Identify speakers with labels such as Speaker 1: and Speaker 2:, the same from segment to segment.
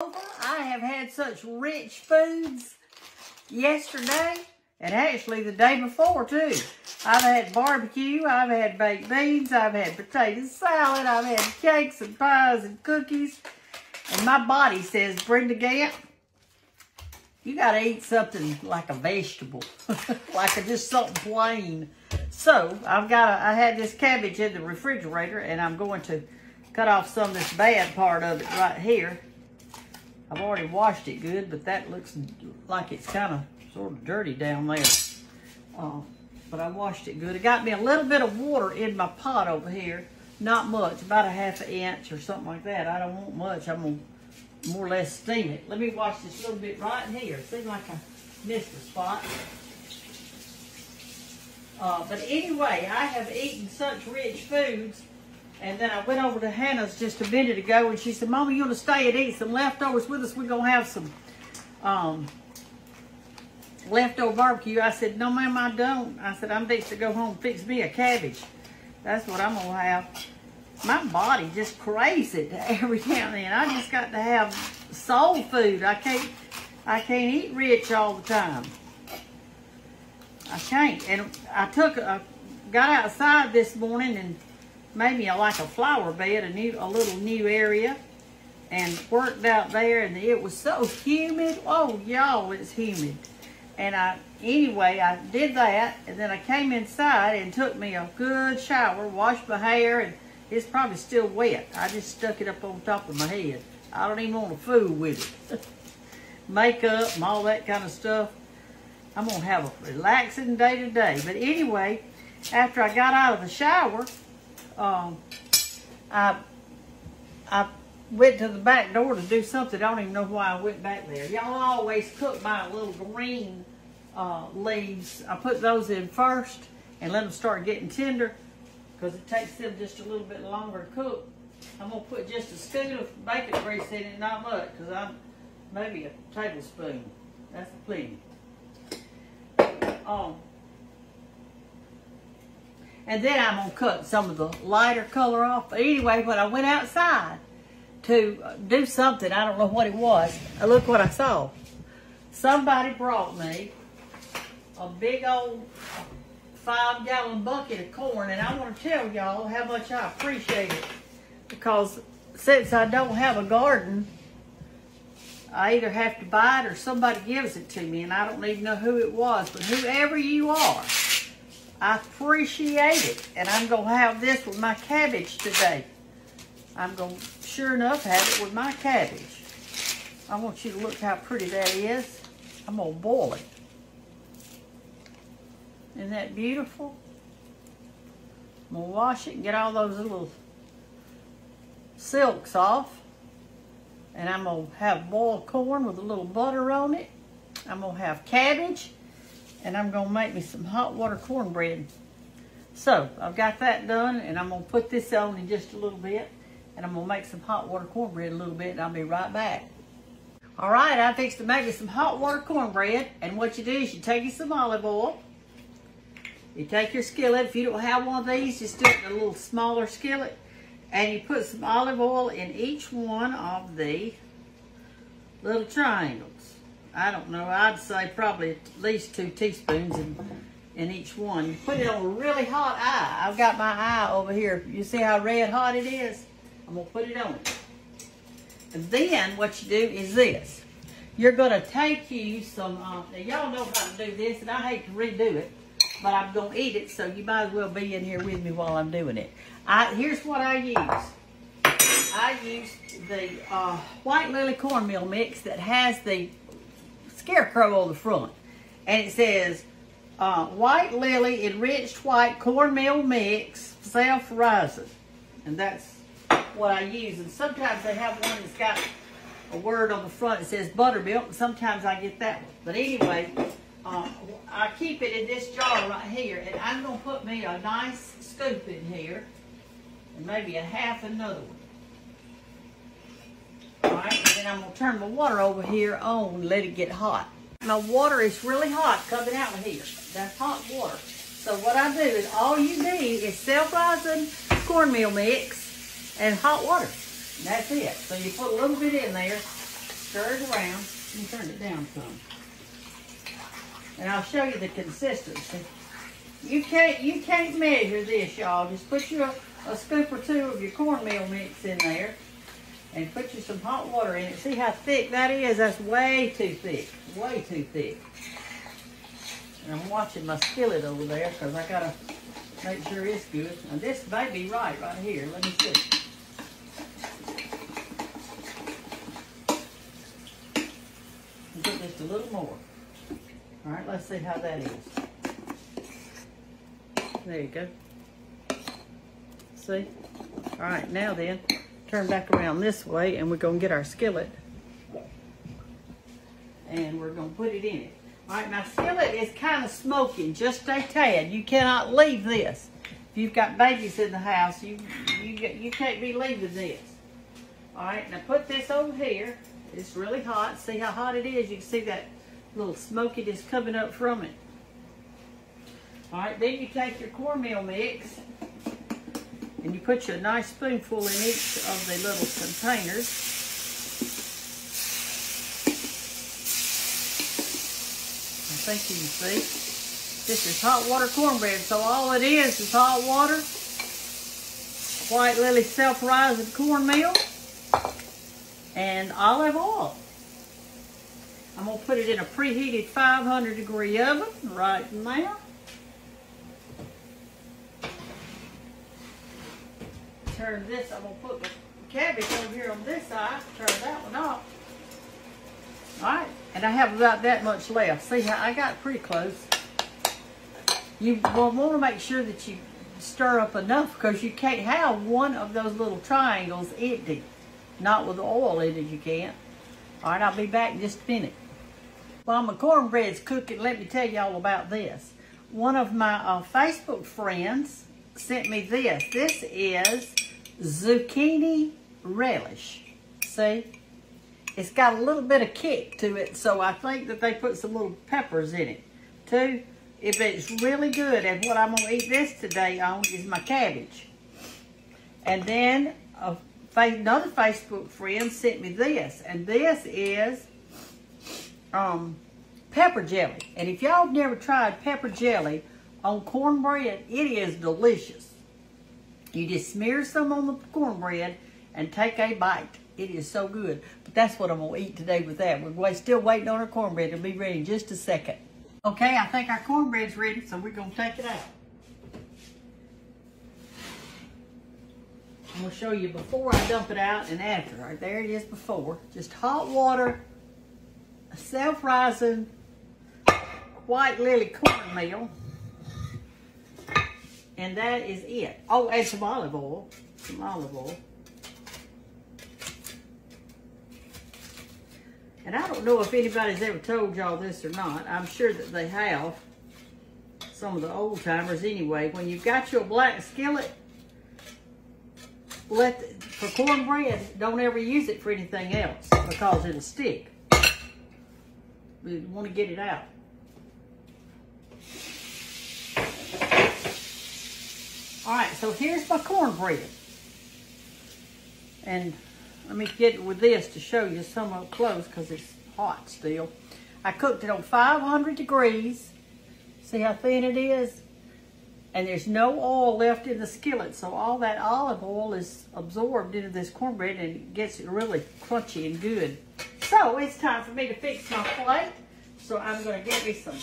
Speaker 1: I have had such rich foods yesterday and actually the day before too. I've had barbecue, I've had baked beans, I've had potato salad, I've had cakes and pies and cookies. And my body says, Brenda Gantt, you gotta eat something like a vegetable, like just something plain. So I had this cabbage in the refrigerator and I'm going to cut off some of this bad part of it right here. I've already washed it good, but that looks like it's kind of sort of dirty down there. But I washed it good. It got me a little bit of water in my pot over here. Not much, about a ½ inch or something like that. I don't want much. I'm going to more or less steam it. Let me wash this little bit right in here. Seems like I missed a spot. But anyway, I have eaten such rich foods. And then I went over to Hannah's just a minute ago, and she said, Mama, you want to stay and eat some leftovers with us? We're going to have some leftover barbecue. I said, no, ma'am, I don't. I said, I'm fixing to go home and fix me a cabbage. That's what I'm going to have. My body just craves it every now and then. I just got to have soul food. I can't eat rich all the time. I can't. And I got outside this morning and made me like a flower bed, a little new area, and worked out there, and it was so humid. Oh, y'all, it's humid. And anyway, I did that, and then I came inside and took me a good shower, washed my hair, and it's probably still wet. I just stuck it up on top of my head. I don't even want to fool with it. Makeup and all that kind of stuff. I'm going to have a relaxing day today. But anyway, after I got out of the shower, I went to the back door to do something. I don't even know why I went back there. Y'all always cook my little green leaves. I put those in first and let them start getting tender because it takes them just a little bit longer to cook. I'm going to put just a scoop of bacon grease in it, not much, because maybe a tablespoon. That's plenty. And then I'm going to cut some of the lighter color off. But anyway, when I went outside to do something, I don't know what it was, look what I saw. Somebody brought me a big old 5-gallon bucket of corn, and I want to tell y'all how much I appreciate it. Because since I don't have a garden, I either have to buy it or somebody gives it to me, and I don't even know who it was. But whoever you are, I appreciate it, and I'm going to have this with my cabbage today. I'm going to, sure enough, have it with my cabbage. I want you to look how pretty that is. I'm going to boil it. Isn't that beautiful? I'm going to wash it and get all those little silks off. And I'm going to have boiled corn with a little butter on it. I'm going to have cabbage. And I'm going to make me some hot water cornbread. So, I've got that done, and I'm going to put this on in just a little bit. And I'm going to make some hot water cornbread a little bit, and I'll be right back. All right, I'm fixing to make me some hot water cornbread. And what you do is you take you some olive oil. You take your skillet. If you don't have one of these, just do it in a little smaller skillet. And you put some olive oil in each one of the little triangles. I don't know, I'd say probably at least 2 teaspoons in each one. You put it on a really hot eye. I've got my eye over here. You see how red hot it is? I'm going to put it on it. And then what you do is this. You're going to take you some, now y'all know how to do this, and I hate to redo it, but I'm going to eat it, so you might as well be in here with me while I'm doing it. Here's what I use. I use the white lily cornmeal mix that has the scarecrow on the front, and it says white lily enriched white cornmeal mix self-rising, and that's what I use. And sometimes they have one that's got a word on the front that says buttermilk, and sometimes I get that one. But anyway, I keep it in this jar right here, and I'm going to put me a nice scoop in here and maybe a half another one. Alright, and then I'm going to turn my water over here on and let it get hot. My water is really hot coming out of here. That's hot water. So what I do is all you need is self-rising cornmeal mix and hot water. And that's it. So you put a little bit in there Stir it around and turn it down some. And I'll show you the consistency. You can't measure this, y'all. Just put you a scoop or two of your cornmeal mix in there and put you some hot water in it. See how thick that is? That's way too thick. Way too thick. And I'm watching my skillet over there because I gotta make sure it's good. Now this may be right here. Let me see. Get just a little more. All right, let's see how that is. There you go. See? All right, now then, turn back around this way and we're gonna get our skillet and we're gonna put it in it. All right, my skillet is kind of smoking, just a tad. You cannot leave this. If you've got babies in the house, you can't be leaving this. All right, now put this over here. It's really hot. See how hot it is? You can see that little smokiness coming up from it. All right, then you take your cornmeal mix and you put you a nice spoonful in each of the little containers. I think you can see. This is hot water cornbread, so all it is hot water, white lily self-rising cornmeal, and olive oil. I'm going to put it in a preheated 500-degree oven right now. Turn this, I'm going to put the cabbage over here on this side, turn that one off. Alright, and I have about that much left. See how I got pretty close. You will want to make sure that you stir up enough because you can't have one of those little triangles empty. Not with the oil in it, you can't. Alright, I'll be back in just a minute. While my cornbread's cooking, let me tell y'all about this. One of my Facebook friends sent me this. This is zucchini relish. See? It's got a little bit of kick to it, so I think that they put some little peppers in it, too. If it's really good, and what I'm going to eat this today on is my cabbage. And then another Facebook friend sent me this, and this is pepper jelly. And if y'all have never tried pepper jelly on cornbread, it is delicious. You just smear some on the cornbread and take a bite. It is so good. But that's what I'm going to eat today with that. We're still waiting on our cornbread. It'll be ready in just a second. Okay, I think our cornbread's ready, so we're going to take it out. I'm going to show you before I dump it out and after. Right there it is before. Just hot water, self-rising white lily cornmeal. And that is it. Oh, and some olive oil. Some olive oil. And I don't know if anybody's ever told y'all this or not. I'm sure that they have. Some of the old timers anyway. When you've got your black skillet, for cornbread, don't ever use it for anything else because it'll stick. We want to get it out. All right, so here's my cornbread. And let me get it with this to show you some up close because it's hot still. I cooked it on 500 degrees. See how thin it is? And there's no oil left in the skillet, so all that olive oil is absorbed into this cornbread and it gets it really crunchy and good. So it's time for me to fix my plate. So I'm going to get me some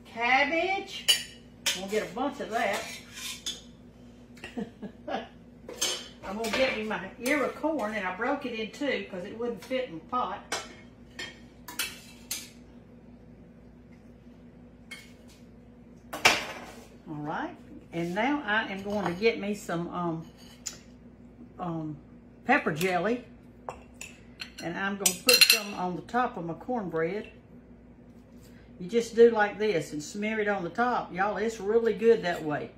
Speaker 1: cabbage. I'm going to get a bunch of that. I'm going to get me my ear of corn, and I broke it in two because it wouldn't fit in the pot. All right, and now I am going to get me some pepper jelly, and I'm going to put some on the top of my cornbread. You just do like this and smear it on the top. Y'all, it's really good that way.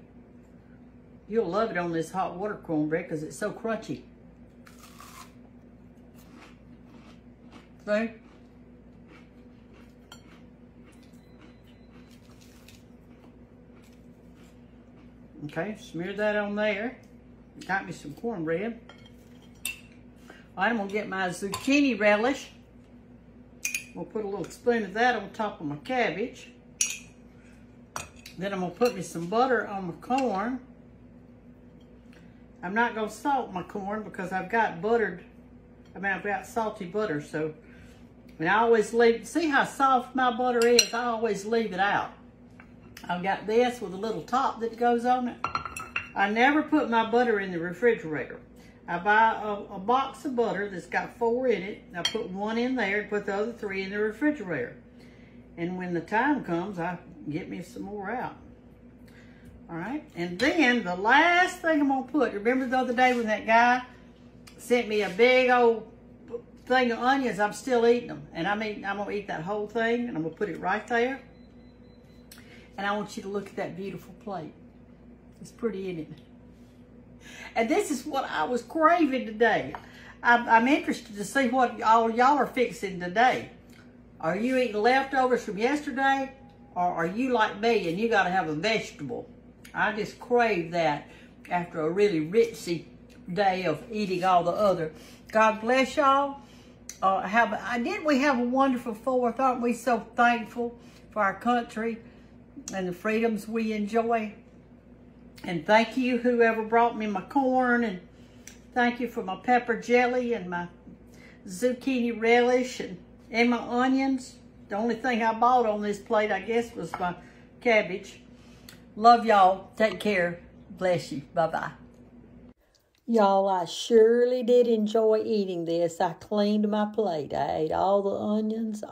Speaker 1: You'll love it on this hot water cornbread because it's so crunchy. See? Okay, smear that on there. Got me some cornbread. All right, I'm gonna get my zucchini relish. We'll put a little spoon of that on top of my cabbage. Then I'm gonna put me some butter on my corn. I'm not gonna salt my corn because I've got I've got salty butter, so, and I always leave, see how soft my butter is? I always leave it out. I've got this with a little top that goes on it. I never put my butter in the refrigerator. I buy a box of butter that's got 4 in it. I put 1 in there and put the other 3 in the refrigerator. And when the time comes, I get me some more out. All right, and then the last thing I'm gonna put, remember the other day when that guy sent me a big old thing of onions? I'm still eating them. And I'm gonna eat that whole thing, and I'm gonna put it right there. And I want you to look at that beautiful plate. It's pretty, isn't it? And this is what I was craving today. I'm interested to see what all y'all are fixing today. Are you eating leftovers from yesterday? Or are you like me and you gotta have a vegetable? I just crave that after a really richy day of eating all the other. God bless y'all. Didn't we have a wonderful 4th? Aren't we so thankful for our country and the freedoms we enjoy? And thank you, whoever brought me my corn, and thank you for my pepper jelly and my zucchini relish and my onions. The only thing I bought on this plate, I guess, was my cabbage. Love y'all. Take care. Bless you. Bye-bye. Y'all, I surely did enjoy eating this. I cleaned my plate. I ate all the onions,